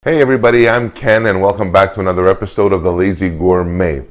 Hey everybody, I'm Ken and welcome back to another episode of The Lazy Gourmet.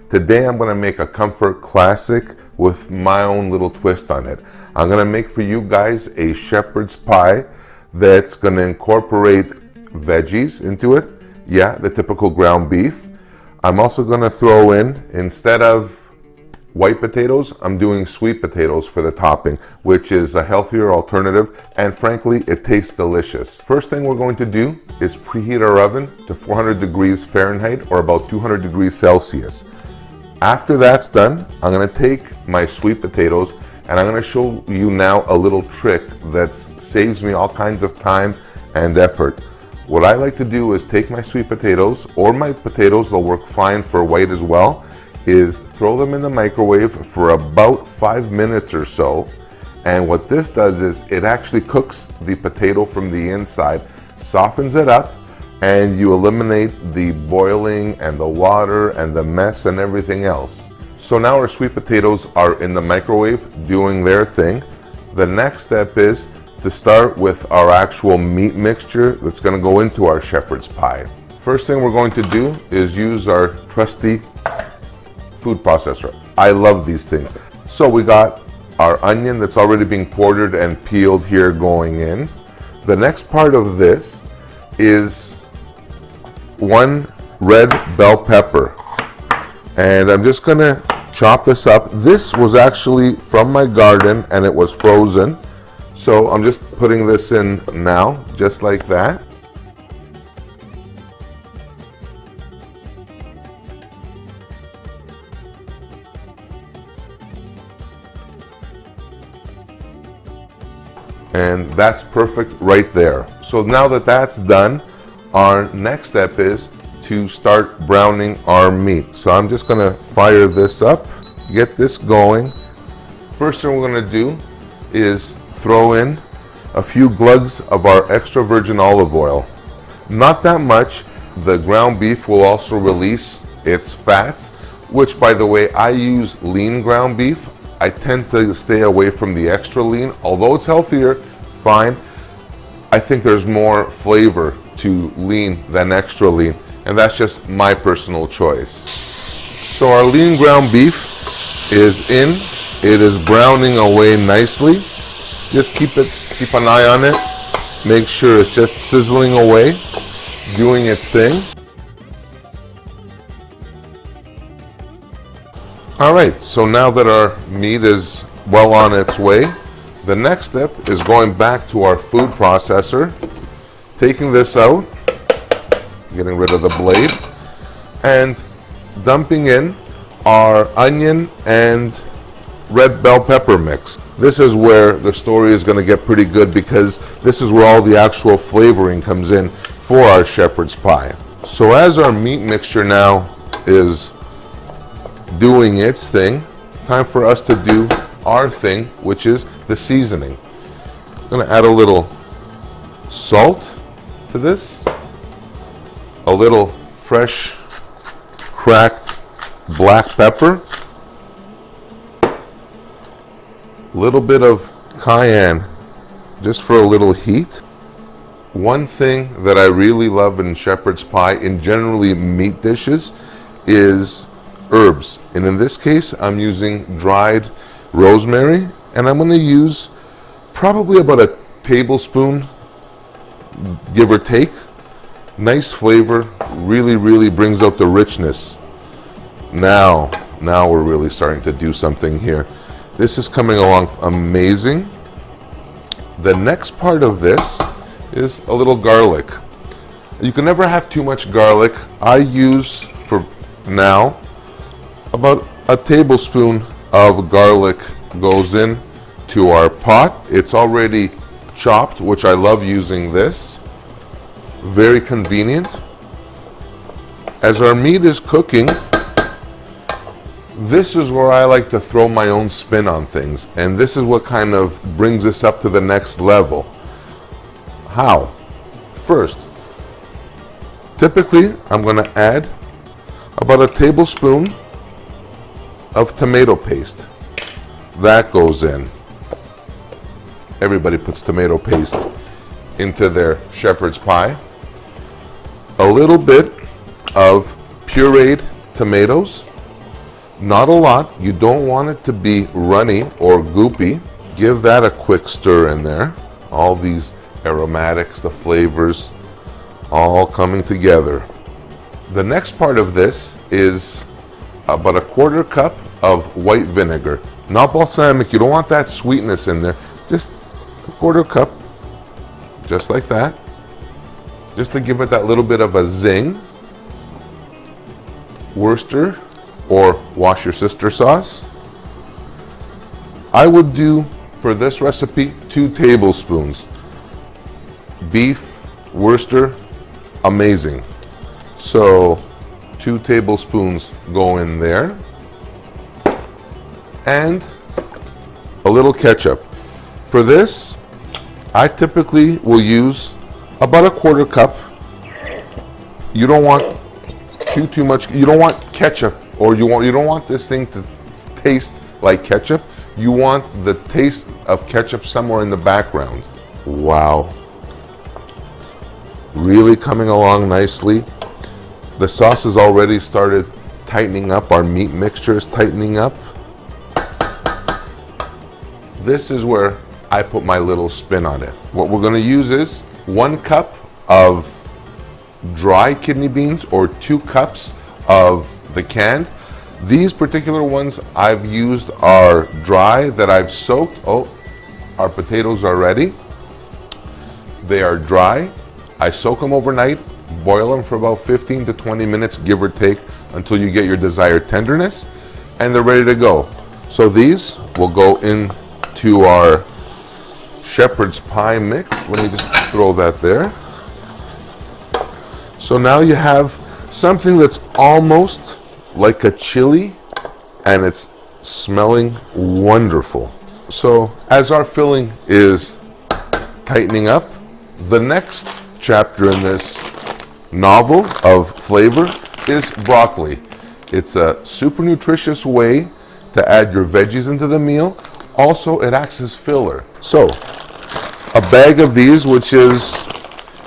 Today I'm going to make a comfort classic with my own little twist on it. I'm going to make for you guys a shepherd's pie that's going to incorporate veggies into it. Yeah, the typical ground beef. I'm also going to throw in, instead of white potatoes, I'm doing sweet potatoes for the topping, which is a healthier alternative, and frankly, it tastes delicious. First thing we're going to do is preheat our oven to 400 degrees Fahrenheit or about 200 degrees Celsius. After that's done, I'm going to take my sweet potatoes and I'm going to show you now a little trick that saves me all kinds of time and effort. What I like to do is take my sweet potatoes, or my potatoes, they'll work fine for white as well, is throw them in the microwave for about 5 minutes or so. And what this does is it actually cooks the potato from the inside, softens it up, and you eliminate the boiling and the water and the mess and everything else. So now our sweet potatoes are in the microwave doing their thing. The next step is to start with our actual meat mixture that's going to go into our shepherd's pie. First thing we're going to do is use our trusty food processor. I love these things. So we got our onion that's already being quartered and peeled here going in. The next part of this is one red bell pepper. And I'm just gonna chop this up. This was actually from my garden and it was frozen. So I'm just putting this in now, just like that. And that's perfect right there. So now that that's done, our next step is to start browning our meat. So I'm just gonna fire this up, get this going. First thing we're gonna do is throw in a few glugs of our extra virgin olive oil. Not that much. The ground beef will also release its fats, which, by the way, I use lean ground beef. I tend to stay away from the extra lean. Although it's healthier, fine. I think there's more flavor to lean than extra lean, and that's just my personal choice. So our lean ground beef is in. It is browning away nicely. Just keep an eye on it. Make sure it's just sizzling away, doing its thing. All right, so now that our meat is well on its way, the next step is going back to our food processor, taking this out, getting rid of the blade, and dumping in our onion and red bell pepper mix. This is where the story is going to get pretty good, because this is where all the actual flavoring comes in for our shepherd's pie. So as our meat mixture now is doing its thing, time for us to do our thing, which is the seasoning. I'm going to add a little salt to this, a little fresh cracked black pepper, a little bit of cayenne just for a little heat. One thing that I really love in shepherd's pie, in generally meat dishes, is herbs. And in this case, I'm using dried rosemary, and I'm going to use probably about a tablespoon, give or take. Nice flavor, really brings out the richness. Now we're really starting to do something here. This is coming along amazing. The next part of this is a little garlic. You can never have too much garlic. I use, for now, about a tablespoon of garlic goes in to our pot. It's already chopped, which I love using this. Very convenient. As our meat is cooking, this is where I like to throw my own spin on things, and this is what kind of brings us up to the next level. How? First, typically I'm going to add about a tablespoon of tomato paste. That goes in. Everybody puts tomato paste into their shepherd's pie. a little bit of pureed tomatoes. Not a lot. You don't want it to be runny or goopy. Give that a quick stir in there. All these aromatics, the flavors, all coming together. The next part of this is about a 1/4 cup of white vinegar. Not balsamic, you don't want that sweetness in there. Just a 1/4 cup, just like that. Just to give it that little bit of a zing. Worcester or wash your sister sauce. I would do for this recipe 2 tablespoons. Beef, Worcester, amazing. So 2 tablespoons go in there. And a little ketchup. For this, I typically will use about a 1/4 cup. You don't want too much. You don't want ketchup, or you don't want this thing to taste like ketchup. You want the taste of ketchup somewhere in the background. Wow. Really coming along nicely. The sauce has already started tightening up. Our meat mixture is tightening up. This is where I put my little spin on it. What we're going to use is 1 cup of dry kidney beans or 2 cups of the canned. These particular ones I've used are dry that I've soaked. Oh, our potatoes are ready. They are dry. I soak them overnight, boil them for about 15 to 20 minutes, give or take, until you get your desired tenderness, and they're ready to go. So these will go into our shepherd's pie mix. Let me just throw that there. So now you have something that's almost like a chili, and it's smelling wonderful. So as our filling is tightening up, the next chapter in this novel of flavor is broccoli. It's a super nutritious way to add your veggies into the meal. Also, it acts as filler. So a bag of these, which is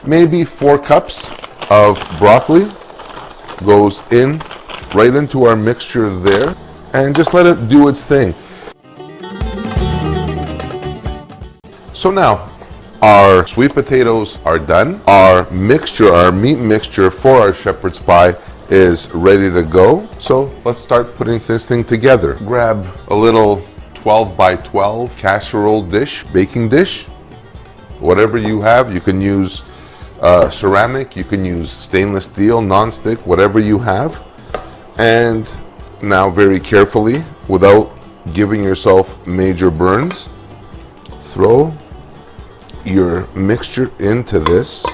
maybe 4 cups of broccoli, goes in right into our mixture there, and just let it do its thing. So now our sweet potatoes are done. Our mixture, our meat mixture for our shepherd's pie is ready to go. So let's start putting this thing together. Grab a little 12 by 12 casserole dish, baking dish. Whatever you have, you can use ceramic, you can use stainless steel, non-stick, whatever you have. And now very carefully, without giving yourself major burns, throw your mixture into this,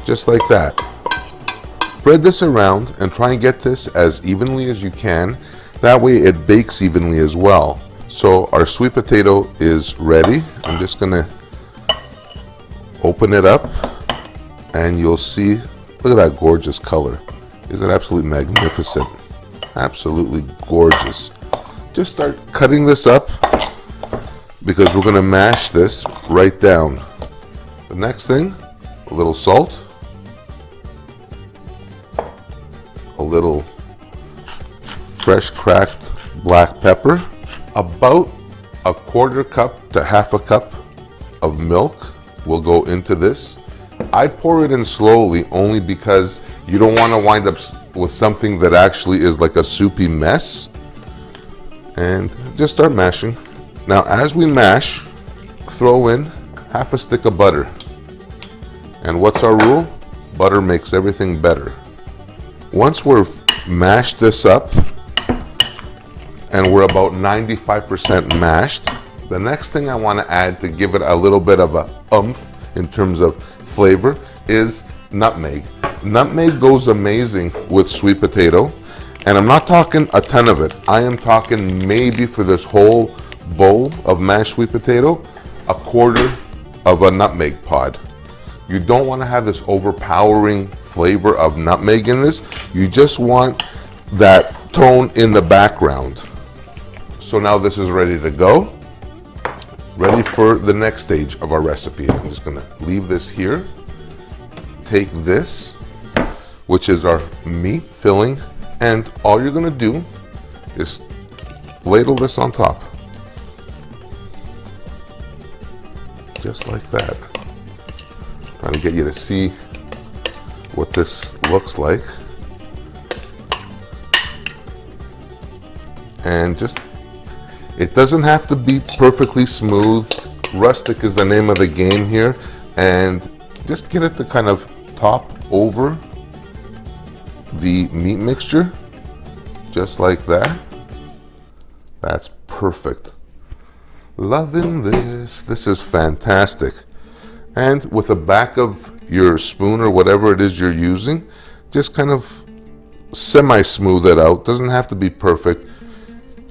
just like that. Spread this around and try and get this as evenly as you can. That way it bakes evenly as well. So our sweet potato is ready. I'm just gonna open it up and you'll see, look at that gorgeous color. Isn't it absolutely magnificent? Absolutely gorgeous. Just start cutting this up because we're gonna mash this right down. The next thing, a little salt, a little fresh cracked black pepper, about a 1/4 cup to 1/2 cup of milk will go into this. I pour it in slowly only because you don't want to wind up with something that actually is like a soupy mess. And just start mashing. Now as we mash, throw in 1/2 stick of butter. And what's our rule? Butter makes everything better. Once we've mashed this up and we're about 95% mashed, the next thing I want to add to give it a little bit of a oomph in terms of flavor is nutmeg. Nutmeg goes amazing with sweet potato, and I'm not talking a ton of it. I am talking maybe for this whole bowl of mashed sweet potato, 1/4 of a nutmeg pod. You don't want to have this overpowering flavor of nutmeg in this. You just want that tone in the background. So now this is ready to go. Ready for the next stage of our recipe. I'm just gonna leave this here. Take this. which is our meat filling. And all you're gonna do is ladle this on top. Just like that. Trying to get you to see what this looks like. And just, it doesn't have to be perfectly smooth. Rustic is the name of the game here. And just get it to kind of top over the meat mixture, just like that. That's perfect. Loving this. This is fantastic. And with the back of your spoon or whatever it is you're using, just kind of semi-smooth it out. Doesn't have to be perfect.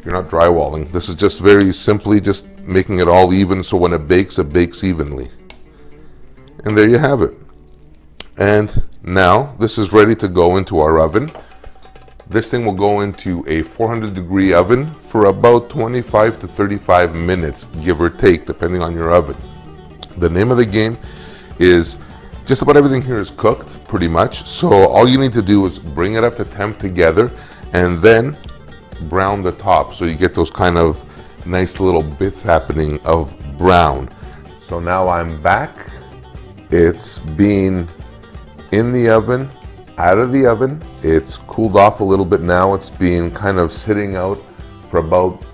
You're not drywalling. This is just very simply just making it all even, so when it bakes evenly. And there you have it. And now this is ready to go into our oven. This thing will go into a 400-degree oven for about 25 to 35 minutes, give or take, depending on your oven. The name of the game is, just about everything here is cooked, pretty much. So all you need to do is bring it up to temp together and then brown the top, so you get those kind of nice little bits happening of brown. So now I'm back. It's been in the oven, out of the oven. It's cooled off a little bit now. It's been kind of sitting out for about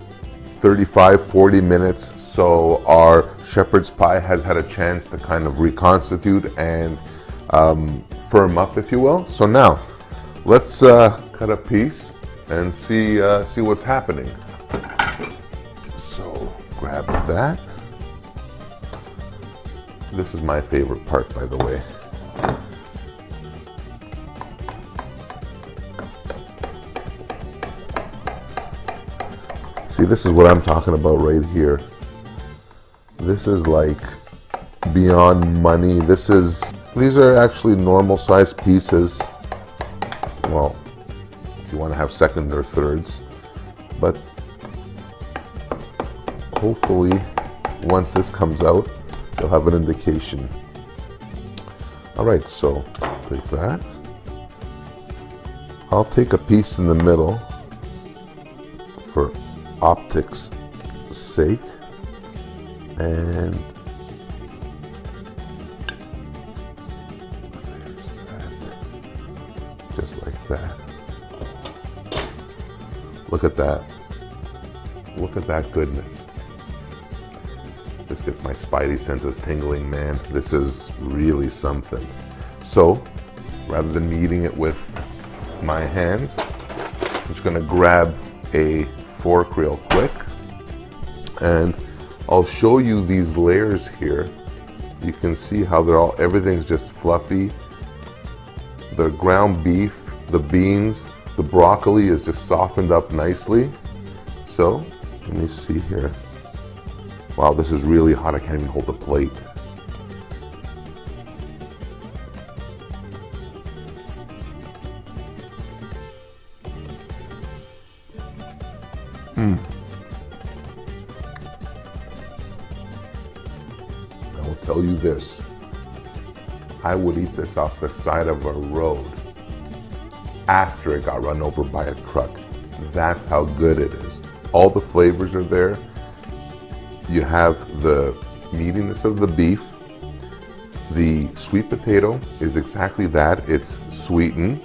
35-40 minutes. So our shepherd's pie has had a chance to kind of reconstitute and firm up, if you will. So now let's cut a piece and see what's happening. So grab that. This is my favorite part, by the way. See, this is what I'm talking about right here. This is like beyond money. These are actually normal sized pieces. Well, if you want to have second or thirds, but hopefully once this comes out, you'll have an indication. All right, so take that. I'll take a piece in the middle for optics sake, and there's that, just like that. Look at that. Look at that goodness. This gets my spidey senses tingling, man. This is really something. So, rather than me eating it with my hands, I'm just gonna grab a fork real quick, and I'll show you these layers here. You can see how everything's just fluffy. The ground beef, the beans, the broccoli is just softened up nicely. So, let me see here. Wow, this is really hot. I can't even hold the plate. I will tell you this. I would eat this off the side of a road after it got run over by a truck. That's how good it is. All the flavors are there. You have the meatiness of the beef. The sweet potato is exactly that. It's sweetened,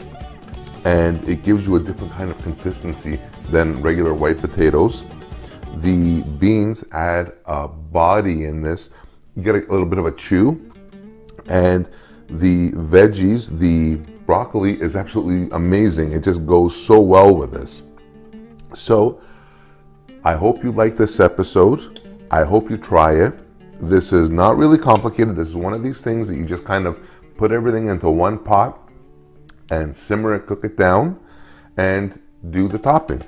and it gives you a different kind of consistency than regular white potatoes. The beans add a body in this. You get a little bit of a chew, and the veggies, the broccoli is absolutely amazing. It just goes so well with this. So I hope you like this episode. I hope you try it. This is not really complicated. This is one of these things that you just kind of put everything into one pot and simmer it, cook it down, and do the topping.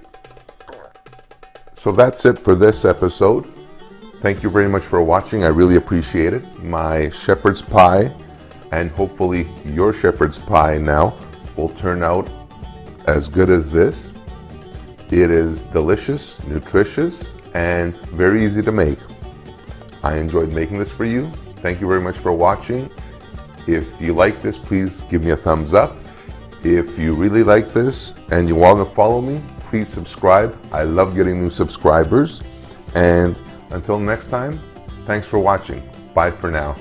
So that's it for this episode. Thank you very much for watching. I really appreciate it. My shepherd's pie, and hopefully your shepherd's pie now, will turn out as good as this. It is delicious, nutritious, and very easy to make. I enjoyed making this for you. Thank you very much for watching. If you like this, please give me a thumbs up. If you really like this and you want to follow me, please subscribe. I love getting new subscribers. And until next time, thanks for watching. Bye for now.